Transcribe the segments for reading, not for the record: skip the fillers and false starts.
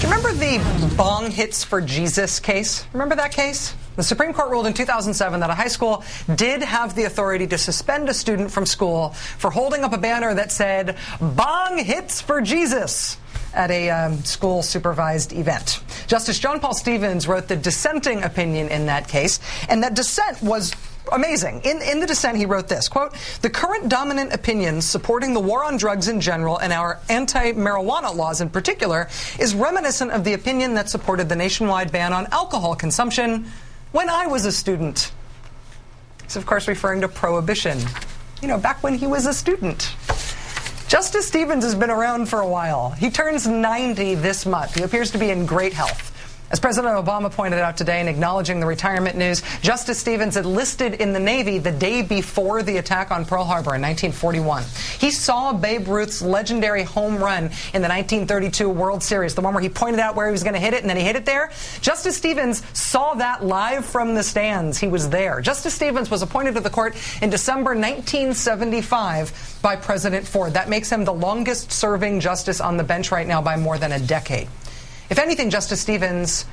you remember the bong hits for Jesus case? Remember that case? The Supreme Court ruled in 2007 that a high school did have the authority to suspend a student from school for holding up a banner that said, "Bong hits for Jesus," at a school-supervised event. Justice John Paul Stevens wrote the dissenting opinion in that case, and that dissent was amazing. In the dissent, he wrote this, quote, "The current dominant opinions supporting the war on drugs in general and our anti-marijuana laws in particular is reminiscent of the opinion that supported the nationwide ban on alcohol consumption when I was a student." He's, of course, referring to prohibition, back when he was a student. Justice Stevens has been around for a while. He turns 90 this month. He appears to be in great health. As President Obama pointed out today in acknowledging the retirement news, Justice Stevens enlisted in the Navy the day before the attack on Pearl Harbor in 1941. He saw Babe Ruth's legendary home run in the 1932 World Series, the one where he pointed out where he was going to hit it and then he hit it there. Justice Stevens saw that live from the stands. He was there. Justice Stevens was appointed to the court in December 1975 by President Ford. That makes him the longest-serving justice on the bench right now by more than a decade. If anything, Justice Stevens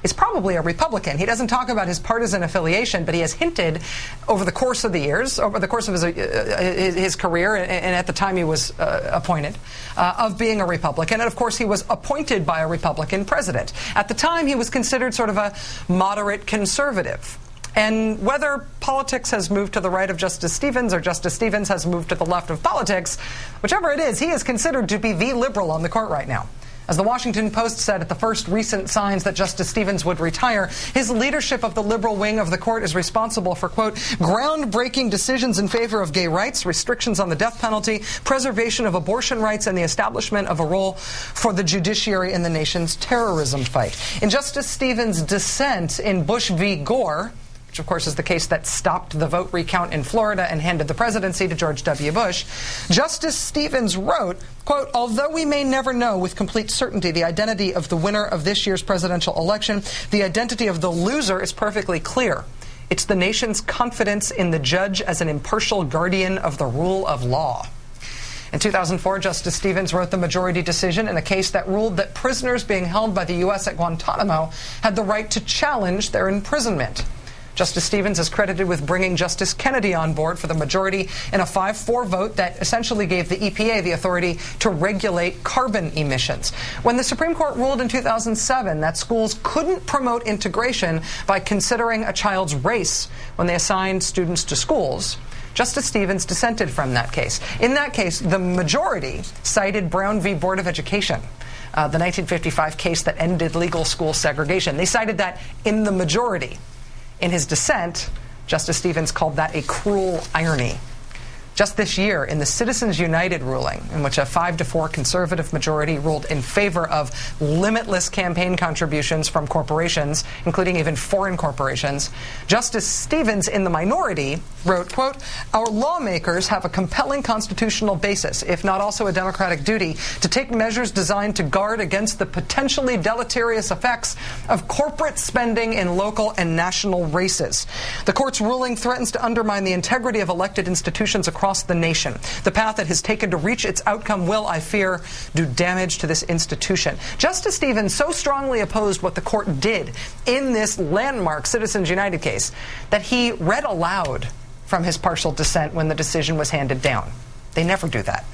is probably a Republican. He doesn't talk about his partisan affiliation, but he has hinted over the course of the years, over the course of his career, and at the time he was appointed, of being a Republican. And, of course, he was appointed by a Republican president. At the time, he was considered sort of a moderate conservative. And whether politics has moved to the right of Justice Stevens or Justice Stevens has moved to the left of politics, whichever it is, he is considered to be the liberal on the court right now. As the Washington Post said at the first recent signs that Justice Stevens would retire, his leadership of the liberal wing of the court is responsible for, quote, "groundbreaking decisions in favor of gay rights, restrictions on the death penalty, preservation of abortion rights, and the establishment of a role for the judiciary in the nation's terrorism fight." In Justice Stevens' dissent in Bush v. Gore, which of course is the case that stopped the vote recount in Florida and handed the presidency to George W. Bush, Justice Stevens wrote, quote, "Although we may never know with complete certainty the identity of the winner of this year's presidential election, the identity of the loser is perfectly clear. It's the nation's confidence in the judge as an impartial guardian of the rule of law." In 2004, Justice Stevens wrote the majority decision in a case that ruled that prisoners being held by the U.S. at Guantanamo had the right to challenge their imprisonment. Justice Stevens is credited with bringing Justice Kennedy on board for the majority in a 5-4 vote that essentially gave the EPA the authority to regulate carbon emissions. When the Supreme Court ruled in 2007 that schools couldn't promote integration by considering a child's race when they assigned students to schools, Justice Stevens dissented from that case. In that case, the majority cited Brown v. Board of Education, the 1955 case that ended legal school segregation. They cited that in the majority. In his dissent, Justice Stevens called that a cruel irony. Just this year, in the Citizens United ruling, in which a 5-4 conservative majority ruled in favor of limitless campaign contributions from corporations, including even foreign corporations, Justice Stevens, in the minority, wrote, quote, "Our lawmakers have a compelling constitutional basis, if not also a democratic duty, to take measures designed to guard against the potentially deleterious effects of corporate spending in local and national races. The court's ruling threatens to undermine the integrity of elected institutions across the nation. The path it has taken to reach its outcome will, I fear, do damage to this institution." Justice Stevens so strongly opposed what the court did in this landmark Citizens United case that he read aloud from his partial dissent when the decision was handed down. They never do that.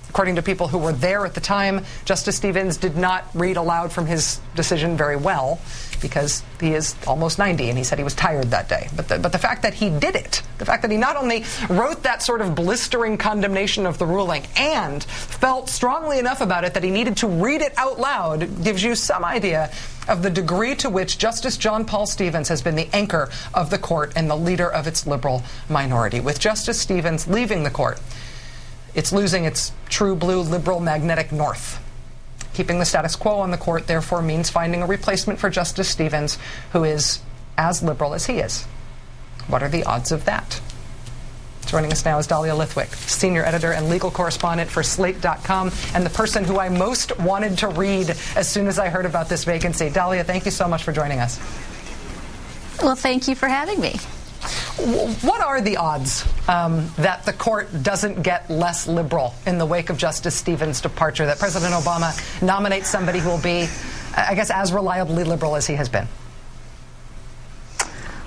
According to people who were there at the time, Justice Stevens did not read aloud from his decision very well because he is almost 90 and he said he was tired that day. But the fact that he did it, the fact that he not only wrote that sort of blistering condemnation of the ruling and felt strongly enough about it that he needed to read it out loud gives you some idea of the degree to which Justice John Paul Stevens has been the anchor of the court and the leader of its liberal minority. With Justice Stevens leaving the court, it's losing its true blue liberal magnetic north. Keeping the status quo on the court, therefore, means finding a replacement for Justice Stevens who is as liberal as he is. What are the odds of that? Joining us now is Dahlia Lithwick, senior editor and legal correspondent for Slate.com, and the person who I most wanted to read as soon as I heard about this vacancy. Dahlia, thank you so much for joining us. Well, thank you for having me. What are the odds that the court doesn't get less liberal in the wake of Justice Stevens' departure, that President Obama nominates somebody who will be I guess, as reliably liberal as he has been?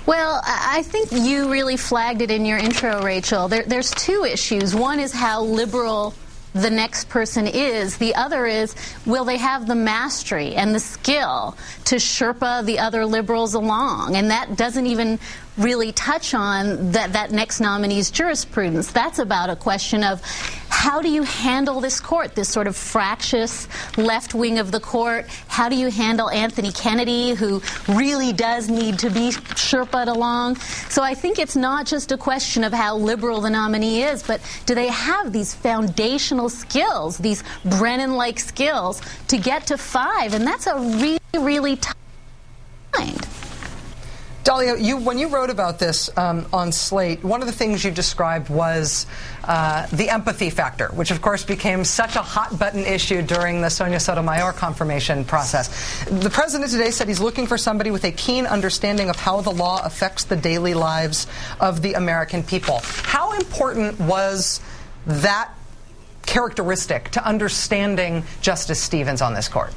Well, I think you really flagged it in your intro, Rachel. There's two issues. One is how liberal the next person is. The other is, will they have the mastery and the skill to Sherpa the other liberals along? And that doesn't even really touch on that next nominee's jurisprudence. That's about a question of how do you handle this court, this sort of fractious left wing of the court? How do you handle Anthony Kennedy, who really does need to be Sherpa'd along? So I think it's not just a question of how liberal the nominee is, but do they have these foundational skills, these Brennan-like skills, to get to 5? And that's a really, really tough find. Dahlia, when you wrote about this on Slate, one of the things you described was the empathy factor, which of course became such a hot-button issue during the Sonia Sotomayor confirmation process. The president today said he's looking for somebody with a keen understanding of how the law affects the daily lives of the American people. How important was that characteristic to understanding Justice Stevens on this court?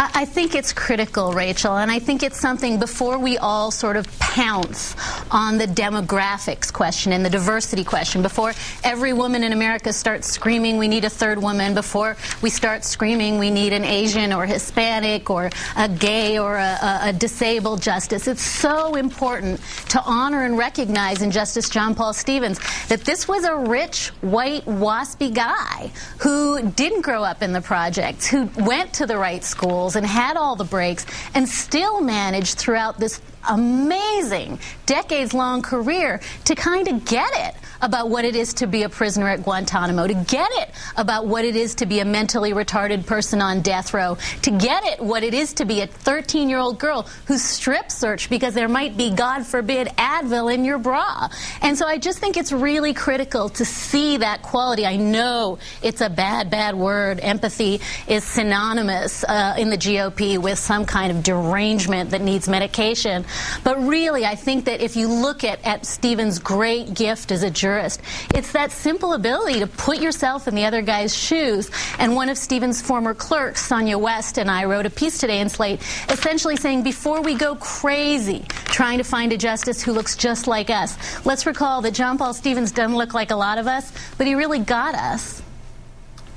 I think it's critical, Rachel, and I think it's something before we all sort of pounce on the demographics question and the diversity question, before every woman in America starts screaming we need a third woman, before we start screaming we need an Asian or Hispanic or a gay or a disabled justice. It's so important to honor and recognize in Justice John Paul Stevens that this was a rich, white, waspy guy who didn't grow up in the projects, who went to the right schools and had all the breaks and still managed throughout this amazing decades-long career to kind of get it about what it is to be a prisoner at Guantanamo, to get it about what it is to be a mentally retarded person on death row, to get it what it is to be a 13-year-old girl who's strip searched because there might be, God forbid, Advil in your bra. And so I just think it's really critical to see that quality. I know it's a bad, bad word. Empathy is synonymous in the GOP with some kind of derangement that needs medication. But really, I think that if you look at Stevens' great gift as a jurist, it's that simple ability to put yourself in the other guy's shoes. And one of Stevens' former clerks, Sonia West, and I wrote a piece today in Slate essentially saying, before we go crazy trying to find a justice who looks just like us, let's recall that John Paul Stevens doesn't look like a lot of us, but he really got us.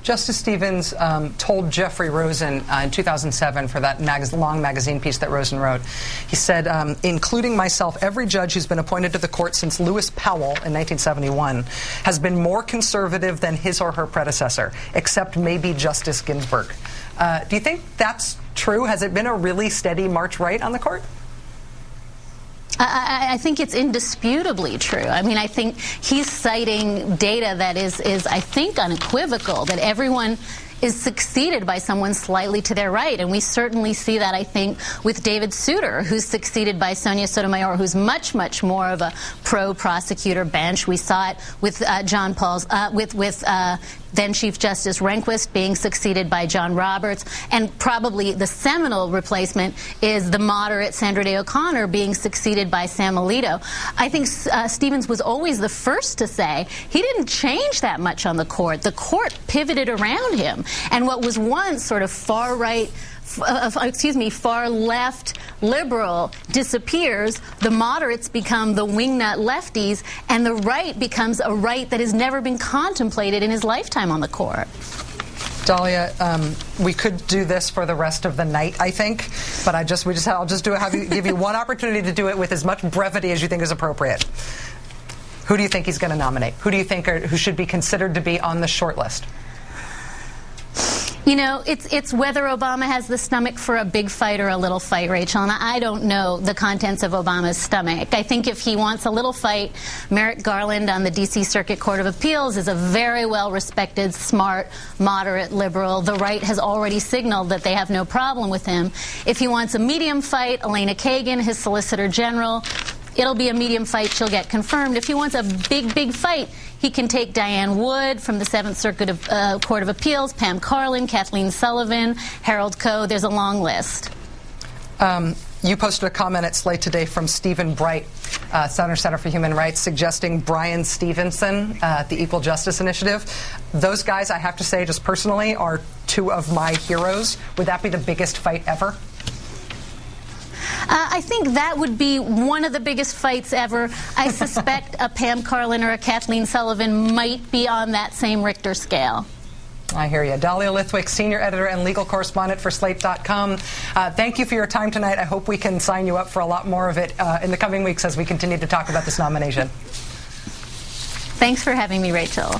Justice Stevens told Jeffrey Rosen in 2007 for that long magazine piece that Rosen wrote, he said, including myself, every judge who's been appointed to the court since Lewis Powell in 1971 has been more conservative than his or her predecessor, except maybe Justice Ginsburg. Do you think that's true? Has it been a really steady march right on the court? I think it's indisputably true. I mean, I think he's citing data that is I think, unequivocal, that everyone is succeeded by someone slightly to their right. And we certainly see that, I think, with David Souter, who's succeeded by Sonia Sotomayor, who's much, much more of a pro-prosecutor bench. We saw it with John Paul's, with then Chief Justice Rehnquist being succeeded by John Roberts, and probably the seminal replacement is the moderate Sandra Day O'Connor being succeeded by Sam Alito. I think Stevens was always the first to say he didn't change that much on the court. The court pivoted around him, and what was once sort of far right, far left liberal disappears, the moderates become the wingnut lefties, and the right becomes a right that has never been contemplated in his lifetime on the court. Dahlia, we could do this for the rest of the night, I think, but I'll just give you one opportunity to do it with as much brevity as you think is appropriate. Who do you think he's going to nominate? Who do you think who should be considered to be on the short list? You know, it's whether Obama has the stomach for a big fight or a little fight, Rachel, and I don't know the contents of Obama's stomach. I think if he wants a little fight, Merrick Garland on the D.C. Circuit Court of Appeals is a very well-respected, smart, moderate liberal. The right has already signaled that they have no problem with him. If he wants a medium fight, Elena Kagan, his Solicitor General, it'll be a medium fight. She'll get confirmed. If he wants a big, big fight, he can take Diane Wood from the Seventh Circuit Court of Appeals, Pam Carlin, Kathleen Sullivan, Harold Koh. There's a long list. You posted a comment at Slate today from Stephen Bright, Center for Human Rights, suggesting Brian Stevenson at the Equal Justice Initiative. Those guys, I have to say, just personally, are two of my heroes? Would that be the biggest fight ever? I think that would be one of the biggest fights ever. I suspect a Pam Karlan or a Kathleen Sullivan might be on that same Richter scale. I hear you. Dahlia Lithwick, senior editor and legal correspondent for Slate.com. Thank you for your time tonight. I hope we can sign you up for a lot more of it in the coming weeks as we continue to talk about this nomination. Thanks for having me, Rachel.